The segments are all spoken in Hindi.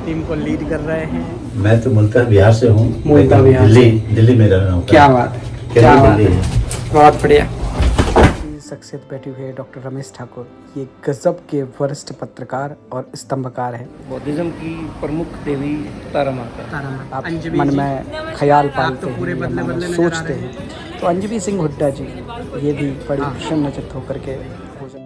टीम को लीड कर रहे हैं। मैं तो मूलतः बिहार से हूँ, मूलतः बिहार से। दिल्ली में रह रहा हूँ। क्या बात है, क्या बात है, बहुत बढ़िया। शख्सियत बैठी हुई है डॉक्टर रमेश ठाकुर। ये गजब के वरिष्ठ पत्रकार और स्तंभकार हैं। बौद्धिज्म की प्रमुख देवी तारा माता। आप मन में ख्याल पालते हैं, पूरे बदले सोचते हैं, तो अंजलि सिंह हुड्डा जी ये भी बड़ी प्रसन्नचित्त होकर के हो सकते हैं।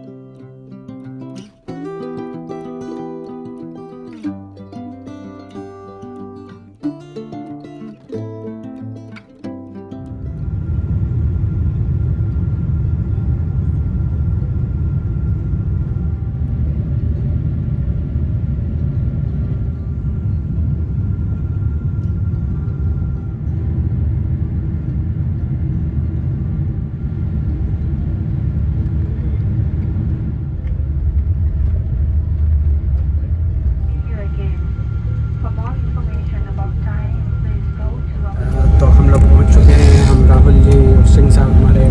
तो हम लोग पहुंच चुके हैं, हम राहुल जी और सिंह साहब हमारे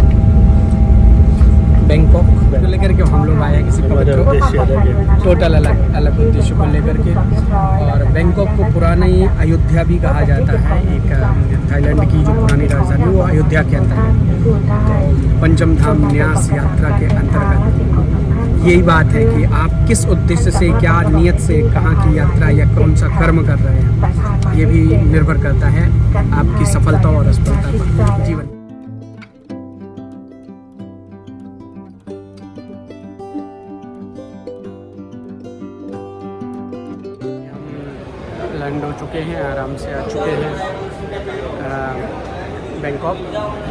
बैंकॉक को लेकर के हम लोग आए हैं किसी टोटल अलग उद्देश्य को लेकर के। और बैंकॉक को पुरानी अयोध्या भी कहा जाता है। एक थाईलैंड की जो पुरानी राजधानी वो अयोध्या के अंदर है। तो पंचम धाम न्यास यात्रा के अंतर्गत यही बात है कि आप किस उद्देश्य से, क्या नियत से कहाँ की यात्रा या कौन सा कर्म कर रहे हैं, ये भी निर्भर करता है आपकी सफलता और असफलता पर जीवन। लैंड हो चुके हैं, आराम से आ चुके हैं बैंकॉक।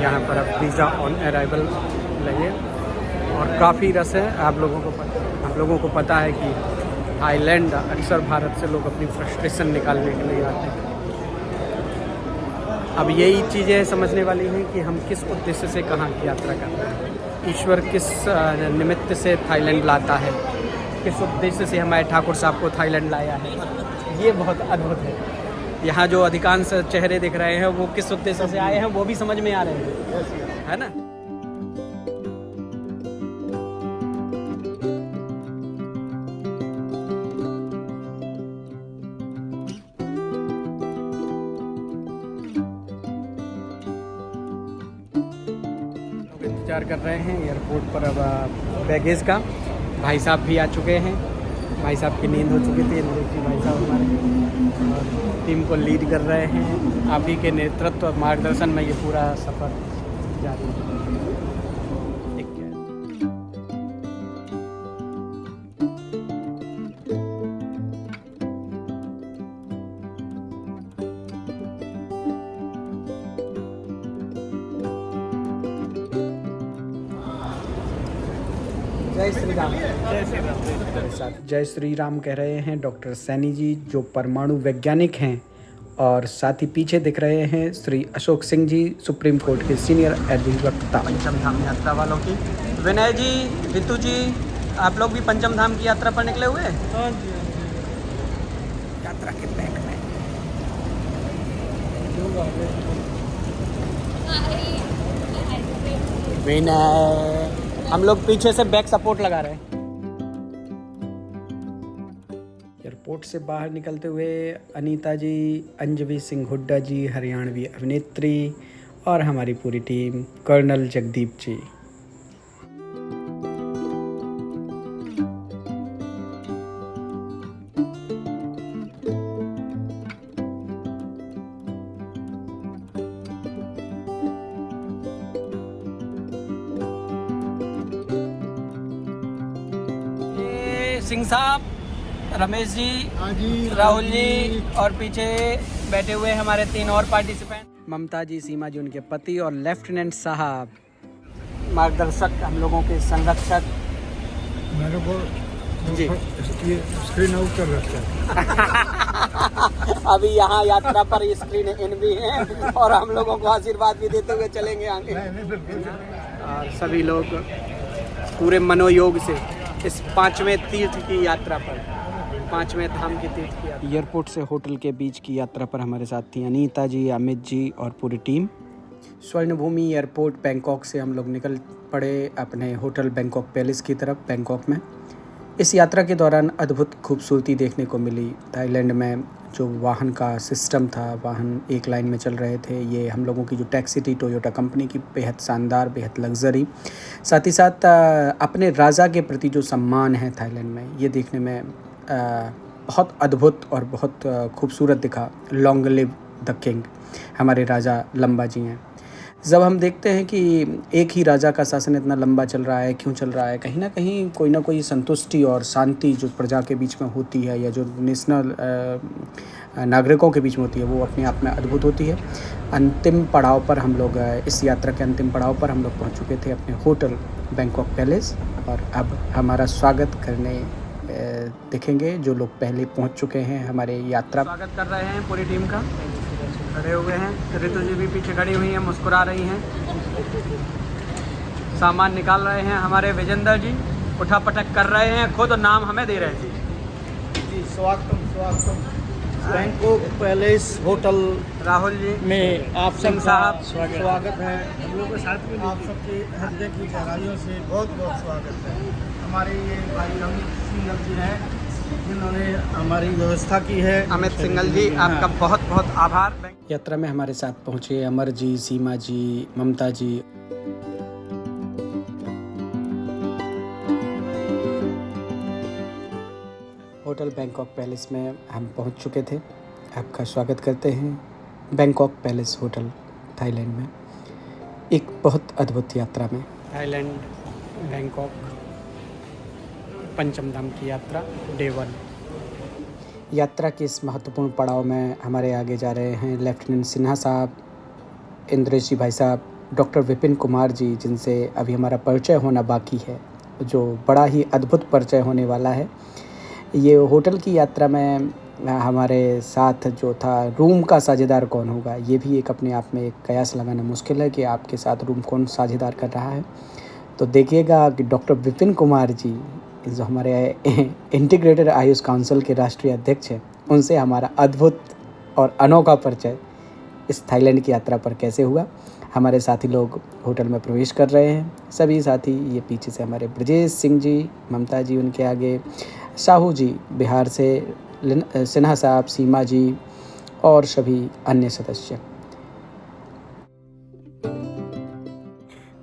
यहाँ पर अब वीज़ा ऑन अराइवल लगे और काफ़ी रस है। आप लोगों को पता है कि थाईलैंड अक्सर भारत से लोग अपनी फ्रस्ट्रेशन निकालने के लिए आते हैं। अब यही चीज़ें समझने वाली हैं कि हम किस उद्देश्य से कहाँ की यात्रा कर रहे हैं, ईश्वर किस निमित्त से थाईलैंड लाता है, किस उद्देश्य से हमारे ठाकुर साहब को थाईलैंड लाया है। ये बहुत अद्भुत है। यहाँ जो अधिकांश चेहरे दिख रहे हैं वो किस उद्देश्य से आए हैं वो भी समझ में आ रहे हैं, है ना। इंतजार कर रहे हैं एयरपोर्ट पर अब बैगेज का। भाई साहब भी आ चुके हैं। भाई साहब की नींद हो चुकी थी, देखिए भाई साहब हमारे और टीम को लीड कर रहे हैं। आप ही के नेतृत्व और मार्गदर्शन में ये पूरा सफ़र जारी है। जय श्री राम। जय श्री राम। जय श्री राम कह रहे हैं डॉक्टर सैनी जी, जो परमाणु वैज्ञानिक हैं। और साथ ही पीछे दिख रहे हैं श्री अशोक सिंह जी, सुप्रीम कोर्ट के सीनियर अधिवक्ता। पंचम धाम यात्रा वालों की विनय जी, रितु जी, आप लोग भी पंचम धाम की यात्रा पर निकले हुए? हाँ जी। यात्रा के बैग में विनय, हम लोग पीछे से बैक सपोर्ट लगा रहे हैं। एयरपोर्ट से बाहर निकलते हुए अनीता जी, अंजलि सिंह हुड्डा जी, हरियाणवी अभिनेत्री, और हमारी पूरी टीम, कर्नल जगदीप जी। सिंह साहब, रमेश जी, राहुल जी, और पीछे बैठे हुए हमारे 3 और पार्टिसिपेंट, ममता जी, सीमा जी उनके पति, और लेफ्टिनेंट साहब मार्गदर्शक, हम लोगों के संरक्षक। मेरे को जी स्क्रीन आउट कर रखा है। अभी यहाँ यात्रा पर स्क्रीन इन भी है और हम लोगों को आशीर्वाद भी देते हुए चलेंगे आगे। और सभी लोग पूरे मनोयोग से इस 5वें तीर्थ की यात्रा पर, 5वें धाम की तीर्थ की यात्रा। एयरपोर्ट से होटल के बीच की यात्रा पर हमारे साथ थी अनीता जी, अमित जी और पूरी टीम। स्वर्णभूमि एयरपोर्ट बैंकॉक से हम लोग निकल पड़े अपने होटल बैंकॉक पैलेस की तरफ बैंकॉक में। इस यात्रा के दौरान अद्भुत खूबसूरती देखने को मिली। थाईलैंड में जो वाहन का सिस्टम था, वाहन एक लाइन में चल रहे थे। ये हम लोगों की जो टैक्सी थी टोयोटा कंपनी की, बेहद शानदार, बेहद लग्जरी। साथ ही साथ अपने राजा के प्रति जो सम्मान है थाईलैंड में, ये देखने में बहुत अद्भुत और बहुत खूबसूरत दिखा। लॉन्ग लिव द किंग, हमारे राजा लंबा जी हैं। जब हम देखते हैं कि एक ही राजा का शासन इतना लंबा चल रहा है, क्यों चल रहा है, कहीं ना कोई संतुष्टि और शांति जो प्रजा के बीच में होती है या जो नेशनल नागरिकों के बीच में होती है, वो अपने आप में अद्भुत होती है। अंतिम पड़ाव पर हम लोग, इस यात्रा के अंतिम पड़ाव पर हम लोग पहुंच चुके थे अपने होटल बैंकॉक पैलेस। और अब हमारा स्वागत करने देखेंगे जो लोग पहले पहुंच चुके हैं हमारे यात्रा। स्वागत कर रहे हैं पूरी टीम का, खड़े हुए हैं। ऋतु जी भी पीछे खड़ी हुई हैं, मुस्कुरा रही हैं। सामान निकाल रहे हैं हमारे विजेंद्र जी, उठा पटक कर रहे हैं, खुद नाम हमें दे रहे थे जी। स्वागतम Bangkok palace hotel Rahul ji में आप सिंह साहब स्वागत है। हम लोग के साथ में आप सबके हृदय की गहराइयों से बहुत बहुत स्वागत है। हमारे ये भाई अमित सिंघल जी हैं जिन्होंने हमारी व्यवस्था की है। अमित सिंघल जी, आपका बहुत बहुत आभार। यात्रा में हमारे साथ पहुंचे अमर जी, सीमा जी, ममता जी। होटल बैंकॉक पैलेस में हम पहुंच चुके थे। आपका स्वागत करते हैं बैंकॉक पैलेस होटल थाईलैंड में, एक बहुत अद्भुत यात्रा में। थाईलैंड बैंकॉक पंचम धाम की यात्रा डे 1। यात्रा के इस महत्वपूर्ण पड़ाव में हमारे आगे जा रहे हैं लेफ्टिनेंट सिन्हा साहब, इंद्रेश जी भाई साहब, डॉक्टर विपिन कुमार जी, जिनसे अभी हमारा परिचय होना बाकी है, जो बड़ा ही अद्भुत परिचय होने वाला है। ये होटल की यात्रा में हमारे साथ जो था, रूम का साझेदार कौन होगा, ये भी एक अपने आप में एक कयास लगाना मुश्किल है कि आपके साथ रूम कौन साझेदार कर रहा है। तो देखिएगा कि डॉक्टर विपिन कुमार जी, जो हमारे इंटीग्रेटेड आयुष काउंसिल के राष्ट्रीय अध्यक्ष हैं, उनसे हमारा अद्भुत और अनोखा परिचय इस थाईलैंड की यात्रा पर कैसे हुआ। हमारे साथी लोग होटल में प्रवेश कर रहे हैं, सभी साथी। ये पीछे से हमारे ब्रजेश सिंह जी, ममता जी, उनके आगे साहू जी बिहार से, सिन्हा साहब, सीमा जी और सभी अन्य सदस्य।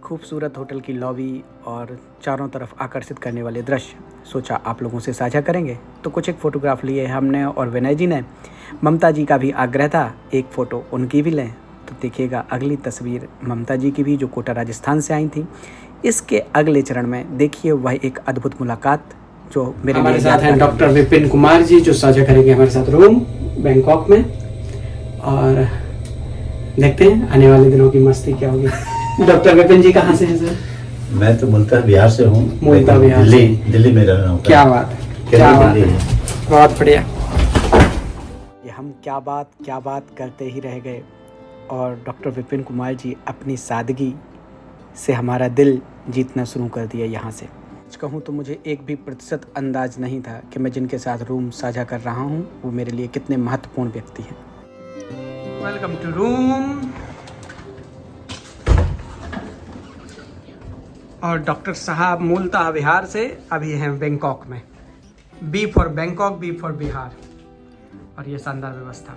खूबसूरत होटल की लॉबी और चारों तरफ आकर्षित करने वाले दृश्य सोचा आप लोगों से साझा करेंगे। तो कुछ एक फ़ोटोग्राफ लिए हमने और विनय जी ने। ममता जी का भी आग्रह था एक फ़ोटो उनकी भी लें। तो देखिएगा अगली तस्वीर ममता जी की भी, जो कोटा राजस्थान से आई थी। इसके अगले चरण में देखिए वह एक अद्भुत मुलाकात जो मेरे हमारे साथ हैं डॉक्टर विपिन कुमार जी, जो साझा करेंगे हमारे साथ रूम बैंकॉक में। और देखते हैं आने वाले दिनों की मस्ती क्या होगी। डॉक्टर विपिन जी कहाँ से हैं सर? मैं तो मूलतः बिहार से हूँ। मूलतः बिहार से। दिल्ली में रह रहा हूँ। क्या बात है, क्या बात है, बहुत बढ़िया। ये हम क्या बात करते ही रह गए। और डॉक्टर विपिन कुमार जी अपनी सादगी से हमारा दिल जीतना शुरू कर दिया यहाँ से। कहूँ तो मुझे एक भी प्रतिशत अंदाज नहीं था कि मैं जिनके साथ रूम साझा कर रहा हूँ वो मेरे लिए कितने महत्वपूर्ण व्यक्ति हैं। Welcome to room. और डॉक्टर साहब मूलतः बिहार से, अभी हैं बैंकॉक में। B for Bangkok, B for Bihar. और ये शानदार व्यवस्था।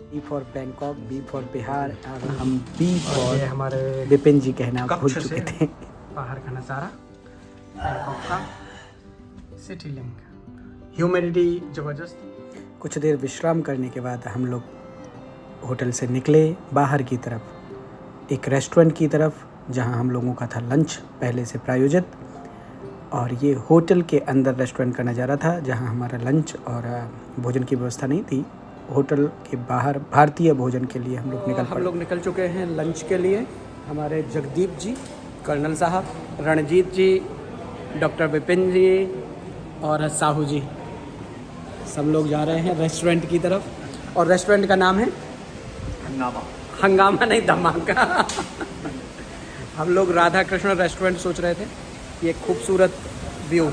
B for Bangkok, B for Bihar. हम बी फॉर हमारे विपिन जी कहना भूल चुके थे। बाहर का नज़ारा बैंकॉक का, सिटी लिंक, ह्यूमिडिटी ज़बरदस्त। कुछ देर विश्राम करने के बाद हम लोग होटल से निकले बाहर की तरफ, एक रेस्टोरेंट की तरफ, जहां हम लोगों का था लंच पहले से प्रायोजित। और ये होटल के अंदर रेस्टोरेंट का नज़ारा था, जहां हमारा लंच और भोजन की व्यवस्था नहीं थी। होटल के बाहर भारतीय भोजन के लिए हम लोग निकल चुके हैं लंच के लिए। हमारे जगदीप जी, कर्नल साहब, रणजीत जी, डॉक्टर विपिन जी और साहू जी, सब लोग जा रहे हैं रेस्टोरेंट की तरफ। और रेस्टोरेंट का नाम है हंगामा नहीं, धमाका। हम लोग राधा कृष्ण रेस्टोरेंट सोच रहे थे। ये खूबसूरत व्यू।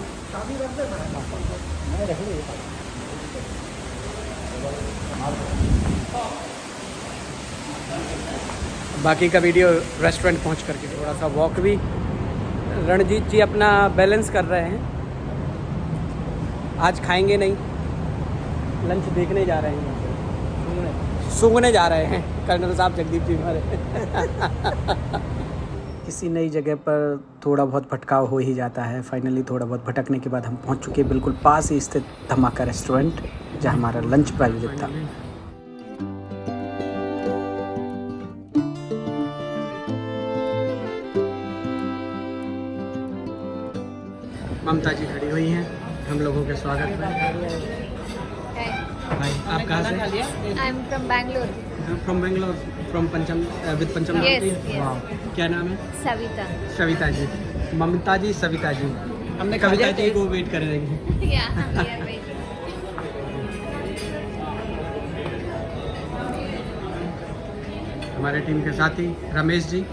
बाकी का वीडियो रेस्टोरेंट पहुंच करके, थोड़ा सा वॉक भी। रणजीत जी अपना बैलेंस कर रहे हैं आज खाएंगे नहीं, लंच देखने जा रहे हैं, सूंघने जा रहे हैं कर्नल साहब जगदीप जी हमारे। किसी नई जगह पर थोड़ा बहुत भटकाव हो ही जाता है। फाइनली थोड़ा बहुत भटकने के बाद हम पहुंच चुके हैं बिल्कुल पास ही स्थित धमाका रेस्टोरेंट, जहां हमारा लंच प्रायोजित था। ममता जी खड़ी हुई हैं हम लोगों के स्वागत में। भाई आप कहाँ से? I am from Bangalore. From Bangalore, from पंचम विद पंचम। Yes, yes. वाह, क्या नाम है? Savita. सविता जी, ममता जी, सविता जी। हमने कविता जी को वेट कर रहे हैं। Yeah, we are waiting. हमारे टीम के साथी रमेश जी।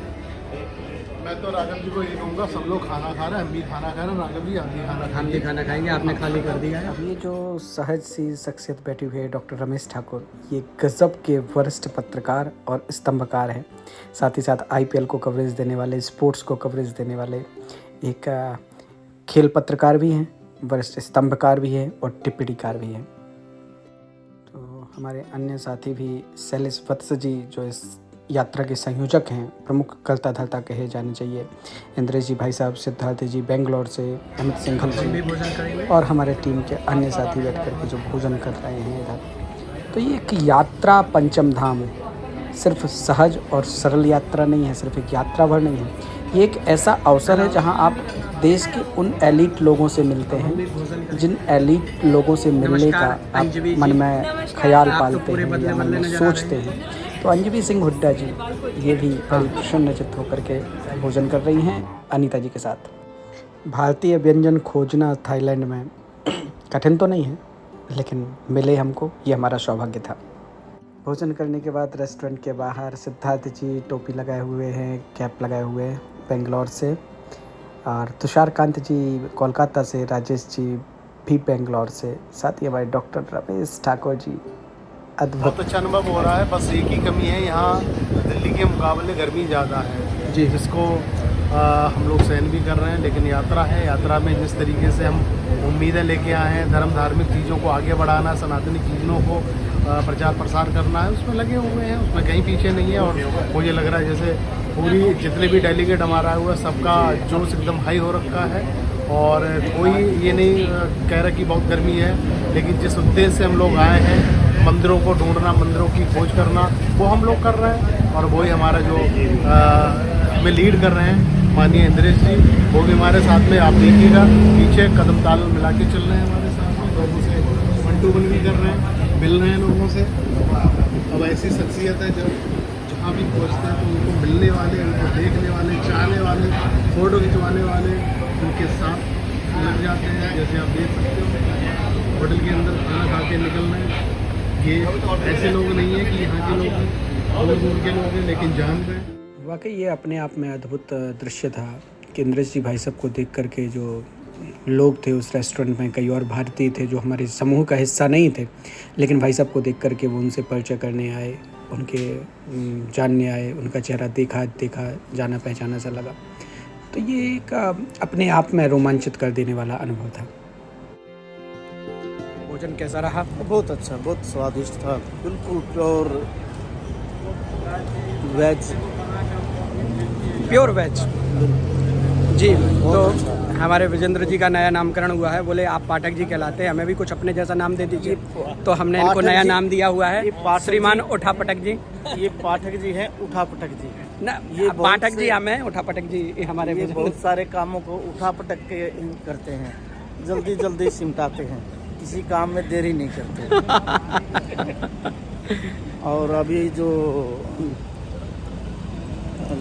मैं तो राघव जी को ये कहूँगा, सब लोग खाना खा रहे हैं, हम भी खाना खा रहे हैं, राघव जी आप भी खाना हम भी खाना खाएंगे, आपने खाली कर दिया है। अब ये जो सहज सी शख्सियत बैठी हुई है डॉक्टर रमेश ठाकुर, ये गजब के वरिष्ठ पत्रकार और स्तंभकार हैं। साथ ही साथ IPL को कवरेज देने वाले, स्पोर्ट्स को कवरेज देने वाले एक खेल पत्रकार भी हैं, वरिष्ठ स्तंभकार भी हैं और टिप्पणीकार भी हैं। तो हमारे अन्य साथी भी शैलेश वत्स जी जो इस यात्रा के संयोजक हैं, प्रमुख करता धरता कहे जाने चाहिए, इंद्रेश जी भाई साहब, सिद्धार्थ जी बेंगलोर से, अमित सिंघल जी और हमारे टीम के अन्य साथी बैठ कर के जो भोजन कर रहे हैं इधर। तो ये एक यात्रा पंचम धाम है, सिर्फ सहज और सरल यात्रा नहीं है, सिर्फ एक यात्रा भर नहीं है, ये एक ऐसा अवसर है जहां आप देश के उन एलीट लोगों से मिलते हैं जिन एलीट लोगों से मिलने का आप मन में ख्याल पालते हैं या मन में सोचते हैं। तो अंजलि सिंह हुड्डा जी ये भी बड़ी प्रसन्नचित्त होकर के भोजन कर रही हैं अनीता जी के साथ। भारतीय व्यंजन खोजना थाईलैंड में कठिन तो नहीं है, लेकिन मिले हमको, ये हमारा सौभाग्य था। भोजन करने के बाद रेस्टोरेंट के बाहर सिद्धार्थ जी टोपी लगाए हुए हैं, कैप लगाए हुए हैं बेंगलोर से, और तुषारकांत जी कोलकाता से, राजेश जी भी बेंगलोर से, साथ ही हमारे डॉक्टर रमेश ठाकुर जी। अद्भुत बहुत अच्छा अनुभव हो रहा है। बस एक ही कमी है, यहाँ दिल्ली के मुकाबले गर्मी ज़्यादा है जी, जिसको हम लोग सहन भी कर रहे हैं। लेकिन यात्रा है, यात्रा में जिस तरीके से हम उम्मीदें लेके आए हैं, धर्म धार्मिक चीज़ों को आगे बढ़ाना, सनातनी चीज़ों को प्रचार प्रसार करना है, उसमें लगे हुए हैं, उसमें कहीं पीछे नहीं है। और मुझे लग रहा है जैसे पूरी जितने भी डेलीगेट हमारा हुआ सबका जोश एकदम हाई हो रखा है। और कोई ये नहीं कह रहा कि बहुत गर्मी है, लेकिन जिस उद्देश्य से हम लोग आए हैं, मंदिरों को ढूंढना, मंदिरों की खोज करना, वो हम लोग कर रहे हैं। और वही हमारा जो हमें लीड कर रहे हैं माननीय इंद्रेश जी, वो भी हमारे साथ में, आप देखिएगा पीछे कदम ताल मिला के चल रहे हैं हमारे साथ में, लोगों से 1 to 1 भी कर रहे हैं, मिल रहे हैं लोगों से। अब ऐसी शख्सियत है जब जहाँ भी पहुँचते हैं तो उनको मिलने वाले, उनको देखने वाले, चाहने वाले, फ़ोटो खिंचवाने वाले उनके साथ लग जाते हैं। जैसे आप देख सकते हो होटल के अंदर खाना खा के निकल रहे हैं। ये ऐसे लोग नहीं है कि यहाँ के लोग दूर दूर के लोग हैं, लेकिन जान रहे हैं। वाकई ये अपने आप में अद्भुत दृश्य था कि इंद्रेश जी भाई साहब को देख करके जो लोग थे उस रेस्टोरेंट में, कई और भारतीय थे जो हमारे समूह का हिस्सा नहीं थे, लेकिन भाई साहब को देख करके वो उनसे परिचय करने आए, उनके जानने आए, उनका चेहरा देखा जाना पहचाना सा लगा। तो ये एक अपने आप में रोमांचित कर देने वाला अनुभव था। भोजन कैसा रहा? बहुत अच्छा, बहुत स्वादिष्ट था, बिल्कुल प्योर वेज, प्योर वेज जी। तो हमारे विजेंद्र जी का नया नामकरण हुआ है, बोले आप पाठक जी कहलाते हैं, हमें भी कुछ अपने जैसा नाम दे दीजिए। तो हमने इनको नया नाम दिया हुआ है, श्रीमान उठापटक जी। ये पाठक जी हैं, उठापटक जी ना, ये पाठक जी हमें, उठापटक जी हमारे। ये बहुत सारे कामों को उठापटक के करते हैं, जल्दी जल्दी सिमटाते हैं, किसी काम में देरी नहीं करते। और अभी जो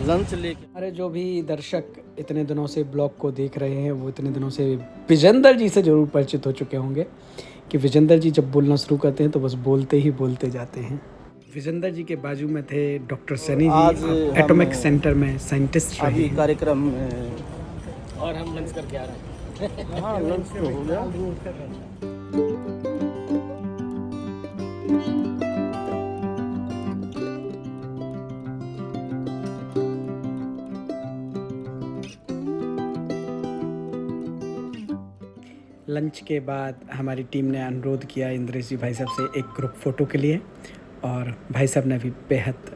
लंच लेके हमारे जो भी दर्शक इतने दिनों से ब्लॉग को देख रहे हैं, वो इतने दिनों से विजेंद्र जी से जरूर परिचित हो चुके होंगे कि विजेंद्र जी जब बोलना शुरू करते हैं तो बस बोलते ही बोलते जाते हैं। विजेंद्र जी के बाजू में थे डॉक्टर सनी जी, एटॉमिक सेंटर में साइंटिस्ट रहे अभी हैं। कार्यक्रम में और हम लंच करके आ रहे हैं। हाँ, लंच तो हो गया। लंच के बाद हमारी टीम ने अनुरोध किया इंद्रेश जी भाई साहब से एक ग्रुप फ़ोटो के लिए, और भाई साहब ने भी बेहद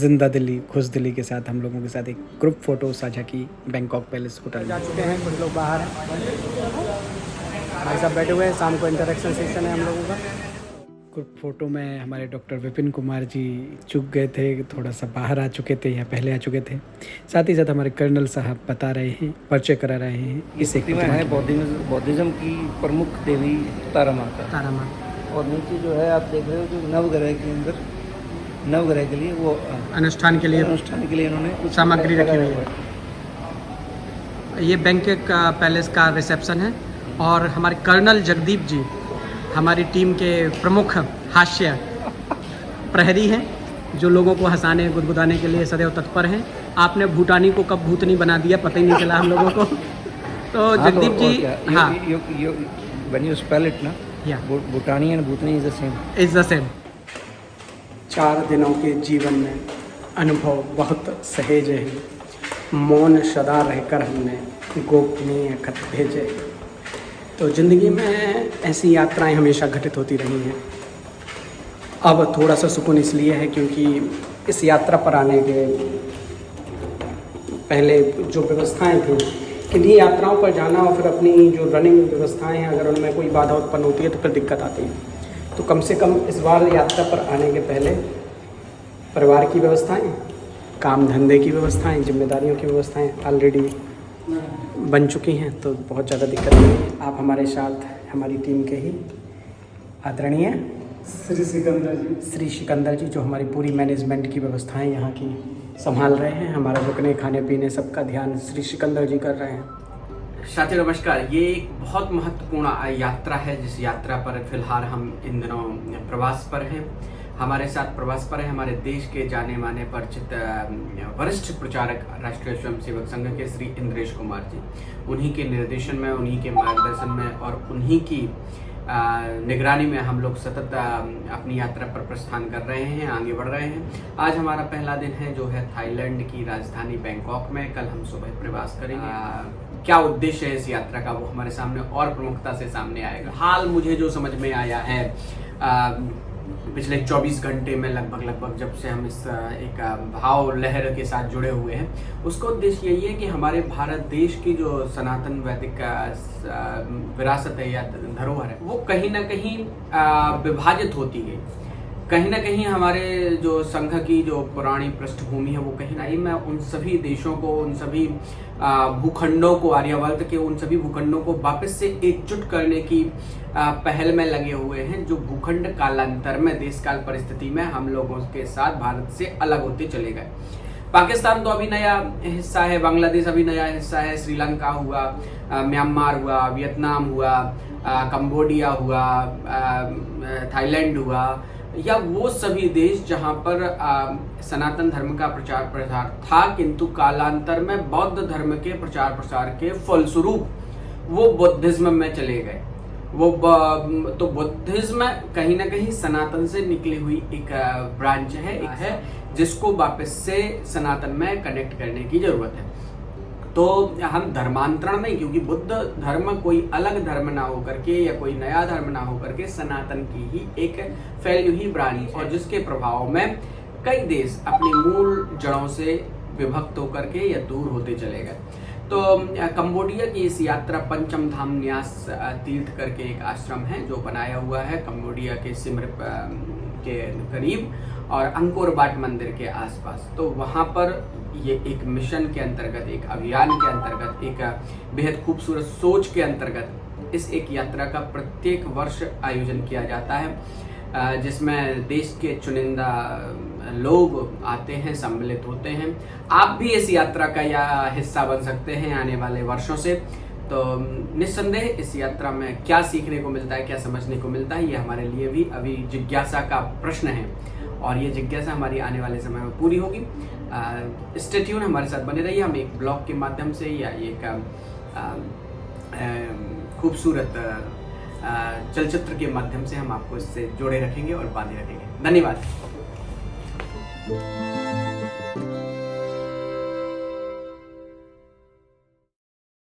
ज़िंदा दिली खुश दिली के साथ हम लोगों के साथ एक ग्रुप फ़ोटो साझा की बैंकॉक पैलेस होटल। जा चुके हैं, कुछ लोग बाहर हैं, भाई साहब बैठे हुए हैं, शाम को इंटरेक्शन सेशन है हम लोगों का। ग्रुप फ़ोटो में हमारे डॉक्टर विपिन कुमार जी चूक गए थे, थोड़ा सा बाहर आ चुके थे या पहले आ चुके थे। साथ ही साथ हमारे कर्नल साहब बता रहे हैं, परिचय करा रहे हैं इस एक है बौद्धिज्म की प्रमुख देवी तारा माता। और नीचे जो है आप देख रहे हो जो नवग्रह के अंदर नवग्रह के लिए वो अनुष्ठान के लिए इन्होंने सामग्री रखी हुई है। ये बैंकॉक पैलेस का रिसेप्शन है और हमारे कर्नल जगदीप जी हमारी टीम के प्रमुख हास्य प्रहरी हैं, जो लोगों को हंसाने गुदगुदाने के लिए सदैव तत्पर हैं। आपने भूटानी को कब भूतनी बना दिया पता ही नहीं चला हम लोगों को। तो जगदीप जी, हाँ, when you spell it ना, भूटानी एंड भूतनी इज द सेम। 4 दिनों के जीवन में अनुभव बहुत सहेजे हैं, मौन सदा रहकर हमने गोपनीय खत भेजे। तो ज़िंदगी में ऐसी यात्राएं हमेशा घटित होती रही हैं। अब थोड़ा सा सुकून इसलिए है क्योंकि इस यात्रा पर आने के पहले जो व्यवस्थाएं थी, किन्हीं यात्राओं पर जाना और फिर अपनी जो रनिंग व्यवस्थाएं हैं, अगर उनमें कोई बाधा उत्पन्न होती है तो फिर दिक्कत आती है। तो कम से कम इस बार यात्रा पर आने के पहले परिवार की व्यवस्थाएं, काम धंधे की व्यवस्थाएं, जिम्मेदारियों की व्यवस्थाएं ऑलरेडी बन चुकी हैं, तो बहुत ज़्यादा दिक्कत नहीं है। आप हमारे साथ हमारी टीम के ही आदरणीय श्री सिकंदर जी जो हमारी पूरी मैनेजमेंट की व्यवस्थाएं यहाँ की संभाल रहे हैं। हमारा रुकने खाने पीने सबका ध्यान श्री सिकंदर जी कर रहे हैं। साथियों नमस्कार। ये एक बहुत महत्वपूर्ण यात्रा है, जिस यात्रा पर फिलहाल हम इन दिनों प्रवास पर हैं। हमारे साथ प्रवास पर है हमारे देश के जाने माने परिचित वरिष्ठ प्रचारक राष्ट्रीय स्वयंसेवक संघ के श्री इंद्रेश कुमार जी। उन्हीं के निर्देशन में, उन्हीं के मार्गदर्शन में और उन्हीं की निगरानी में हम लोग सतत अपनी यात्रा पर प्रस्थान कर रहे हैं, आगे बढ़ रहे हैं। आज हमारा पहला दिन है जो है थाईलैंड की राजधानी बैंकॉक में। कल हम सुबह प्रवास करेंगे। क्या उद्देश्य है इस यात्रा का वो हमारे सामने और प्रमुखता से सामने आएगा। हाल मुझे जो समझ में आया है पिछले 24 घंटे में लगभग जब से हम इस एक भाव लहर के साथ जुड़े हुए हैं, उसका उद्देश्य यही है कि हमारे भारत देश की जो सनातन वैदिक विरासत है या धरोहर है, वो कहीं ना कहीं विभाजित होती गई। कहीं ना कहीं हमारे जो संघ की जो पुरानी पृष्ठभूमि है वो कहीं ना कहीं में उन सभी देशों को, उन सभी भूखंडों को, आर्यावर्त के उन सभी भूखंडों को वापस से एकजुट करने की पहल में लगे हुए हैं, जो भूखंड कालांतर में देश काल परिस्थिति में हम लोगों के साथ भारत से अलग होते चले गए। पाकिस्तान तो अभी नया हिस्सा है, बांग्लादेश अभी नया हिस्सा है, श्रीलंका हुआ, म्यांमार हुआ, वियतनाम हुआ, कंबोडिया हुआ, थाईलैंड हुआ, या वो सभी देश जहां पर सनातन धर्म का प्रचार प्रसार था, किंतु कालांतर में बौद्ध धर्म के प्रचार प्रसार के फलस्वरूप वो बुद्धिज्म में चले गए। तो बुद्धिज्म कहीं ना कहीं सनातन से निकली हुई एक ब्रांच है, जिसको वापस से सनातन में कनेक्ट करने की जरूरत है। तो हम धर्मांतरण नहीं, क्योंकि बुद्ध धर्म कोई अलग धर्म ना होकर के या कोई नया धर्म ना होकर के सनातन की ही एक फैली हुई ब्रांच और जिसके प्रभाव में कई देश अपनी मूल जड़ों से विभक्त होकर के या दूर होते चले गए। तो कंबोडिया की इस यात्रा पंचम धाम न्यास तीर्थ करके एक आश्रम है जो बनाया हुआ है कंबोडिया के सिम रिप के करीब और अंकोर वाट मंदिर के आसपास। तो वहाँ पर ये एक मिशन के अंतर्गत, एक अभियान के अंतर्गत, एक बेहद खूबसूरत सोच के अंतर्गत इस एक यात्रा का प्रत्येक वर्ष आयोजन किया जाता है, जिसमें देश के चुनिंदा लोग आते हैं, सम्मिलित होते हैं। आप भी इस यात्रा का हिस्सा बन सकते हैं आने वाले वर्षों से। तो निस्संदेह इस यात्रा में क्या सीखने को मिलता है, क्या समझने को मिलता है, ये हमारे लिए भी अभी जिज्ञासा का प्रश्न है और ये जिज्ञासा हमारी आने वाले समय में पूरी होगी। स्टे ट्यून, हमारे साथ बने रहिए। हम एक ब्लॉग के माध्यम से या एक खूबसूरत चलचित्र के माध्यम से हम आपको इससे जोड़े रखेंगे और बांधे रखेंगे। धन्यवाद।